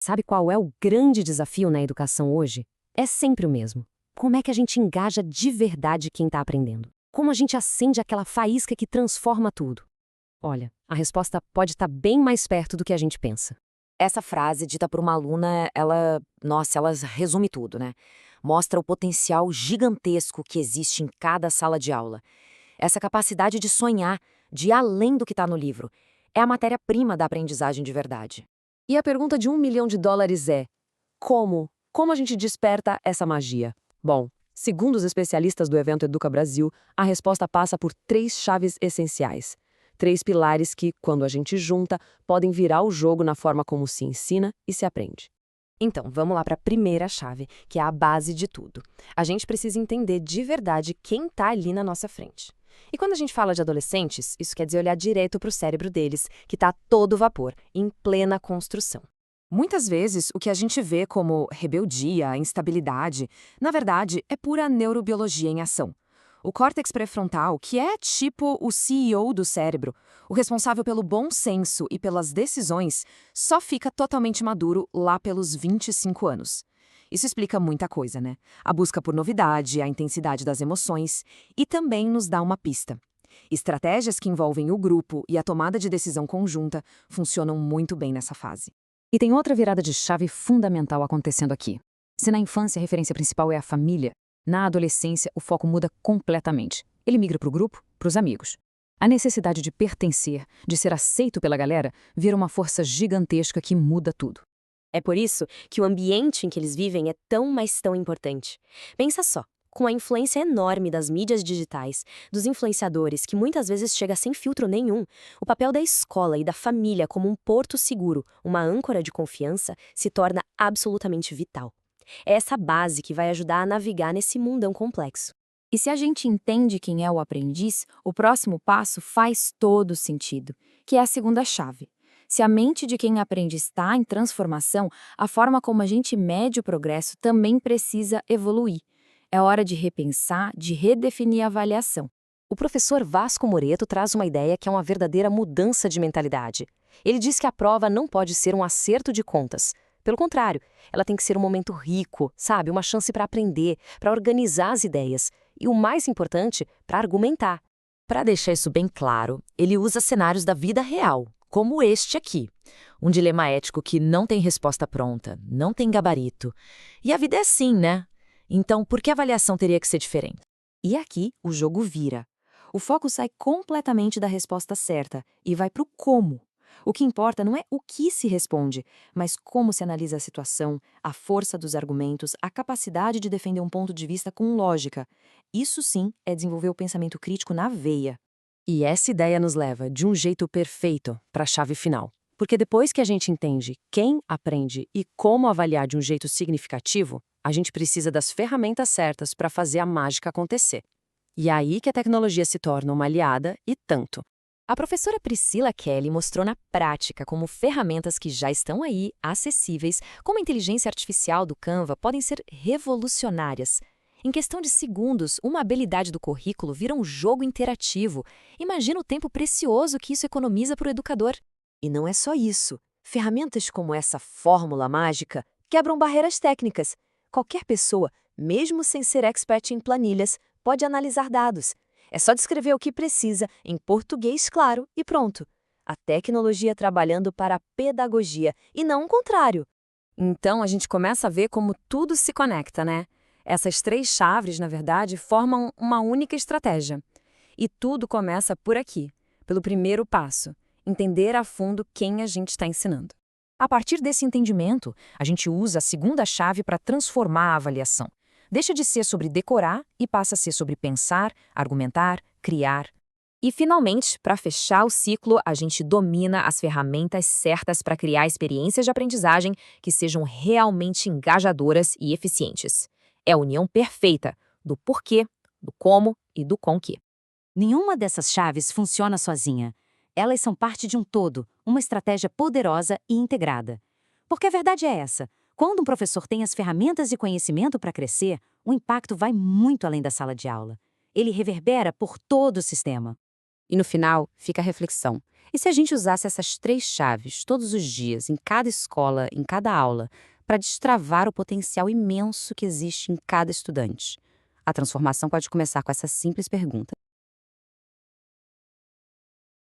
Sabe qual é o grande desafio na educação hoje? É sempre o mesmo. Como é que a gente engaja de verdade quem está aprendendo? Como a gente acende aquela faísca que transforma tudo? Olha, a resposta pode estar bem mais perto do que a gente pensa. Essa frase dita por uma aluna, ela resume tudo, né? Mostra o potencial gigantesco que existe em cada sala de aula. Essa capacidade de sonhar, de ir além do que está no livro, é a matéria-prima da aprendizagem de verdade. E a pergunta de US$ 1 milhão é: como? Como a gente desperta essa magia? Bom, segundo os especialistas do evento Educa Brasil, a resposta passa por 3 chaves essenciais. 3 pilares que, quando a gente junta, podem virar o jogo na forma como se ensina e se aprende. Então, vamos lá para a primeira chave, que é a base de tudo. A gente precisa entender de verdade quem está ali na nossa frente. E quando a gente fala de adolescentes, isso quer dizer olhar direto para o cérebro deles, que está a todo vapor, em plena construção. Muitas vezes, o que a gente vê como rebeldia, instabilidade, na verdade, é pura neurobiologia em ação. O córtex pré-frontal, que é tipo o CEO do cérebro, o responsável pelo bom senso e pelas decisões, só fica totalmente maduro lá pelos 25 anos. Isso explica muita coisa, né? A busca por novidade, a intensidade das emoções e também nos dá uma pista. Estratégias que envolvem o grupo e a tomada de decisão conjunta funcionam muito bem nessa fase. E tem outra virada de chave fundamental acontecendo aqui. Se na infância a referência principal é a família, na adolescência o foco muda completamente. Ele migra para o grupo, para os amigos. A necessidade de pertencer, de ser aceito pela galera, vira uma força gigantesca que muda tudo. É por isso que o ambiente em que eles vivem é tão, mas tão importante. Pensa só, com a influência enorme das mídias digitais, dos influenciadores, que muitas vezes chega sem filtro nenhum, o papel da escola e da família como um porto seguro, uma âncora de confiança, se torna absolutamente vital. É essa base que vai ajudar a navegar nesse mundão complexo. E se a gente entende quem é o aprendiz, o próximo passo faz todo sentido, que é a segunda chave. Se a mente de quem aprende está em transformação, a forma como a gente mede o progresso também precisa evoluir. É hora de repensar, de redefinir a avaliação. O professor Vasco Moreto traz uma ideia que é uma verdadeira mudança de mentalidade. Ele diz que a prova não pode ser um acerto de contas. Pelo contrário, ela tem que ser um momento rico, sabe? Uma chance para aprender, para organizar as ideias e, o mais importante, para argumentar. Para deixar isso bem claro, ele usa cenários da vida real, como este aqui. Um dilema ético que não tem resposta pronta, não tem gabarito. E a vida é assim, né? Então, por que a avaliação teria que ser diferente? E aqui o jogo vira. O foco sai completamente da resposta certa e vai para o como. O que importa não é o que se responde, mas como se analisa a situação, a força dos argumentos, a capacidade de defender um ponto de vista com lógica. Isso sim é desenvolver o pensamento crítico na veia. E essa ideia nos leva, de um jeito perfeito, para a chave final. Porque depois que a gente entende quem aprende e como avaliar de um jeito significativo, a gente precisa das ferramentas certas para fazer a mágica acontecer. E é aí que a tecnologia se torna uma aliada e tanto. A professora Priscila Kelly mostrou na prática como ferramentas que já estão aí, acessíveis, como a inteligência artificial do Canva, podem ser revolucionárias. Em questão de segundos, uma habilidade do currículo vira um jogo interativo. Imagina o tempo precioso que isso economiza para o educador. E não é só isso. Ferramentas como essa fórmula mágica quebram barreiras técnicas. Qualquer pessoa, mesmo sem ser expert em planilhas, pode analisar dados. É só descrever o que precisa, em português claro, e pronto. A tecnologia trabalhando para a pedagogia, e não o contrário. Então a gente começa a ver como tudo se conecta, né? Essas 3 chaves, na verdade, formam uma única estratégia. E tudo começa por aqui, pelo primeiro passo: entender a fundo quem a gente está ensinando. A partir desse entendimento, a gente usa a segunda chave para transformar a avaliação. Deixa de ser sobre decorar e passa a ser sobre pensar, argumentar, criar. E, finalmente, para fechar o ciclo, a gente domina as ferramentas certas para criar experiências de aprendizagem que sejam realmente engajadoras e eficientes. É a união perfeita do porquê, do como e do com que. Nenhuma dessas chaves funciona sozinha. Elas são parte de um todo, uma estratégia poderosa e integrada. Porque a verdade é essa: quando um professor tem as ferramentas e conhecimento para crescer, o impacto vai muito além da sala de aula. Ele reverbera por todo o sistema. E no final, fica a reflexão. E se a gente usasse essas 3 chaves todos os dias, em cada escola, em cada aula, para destravar o potencial imenso que existe em cada estudante? A transformação pode começar com essa simples pergunta.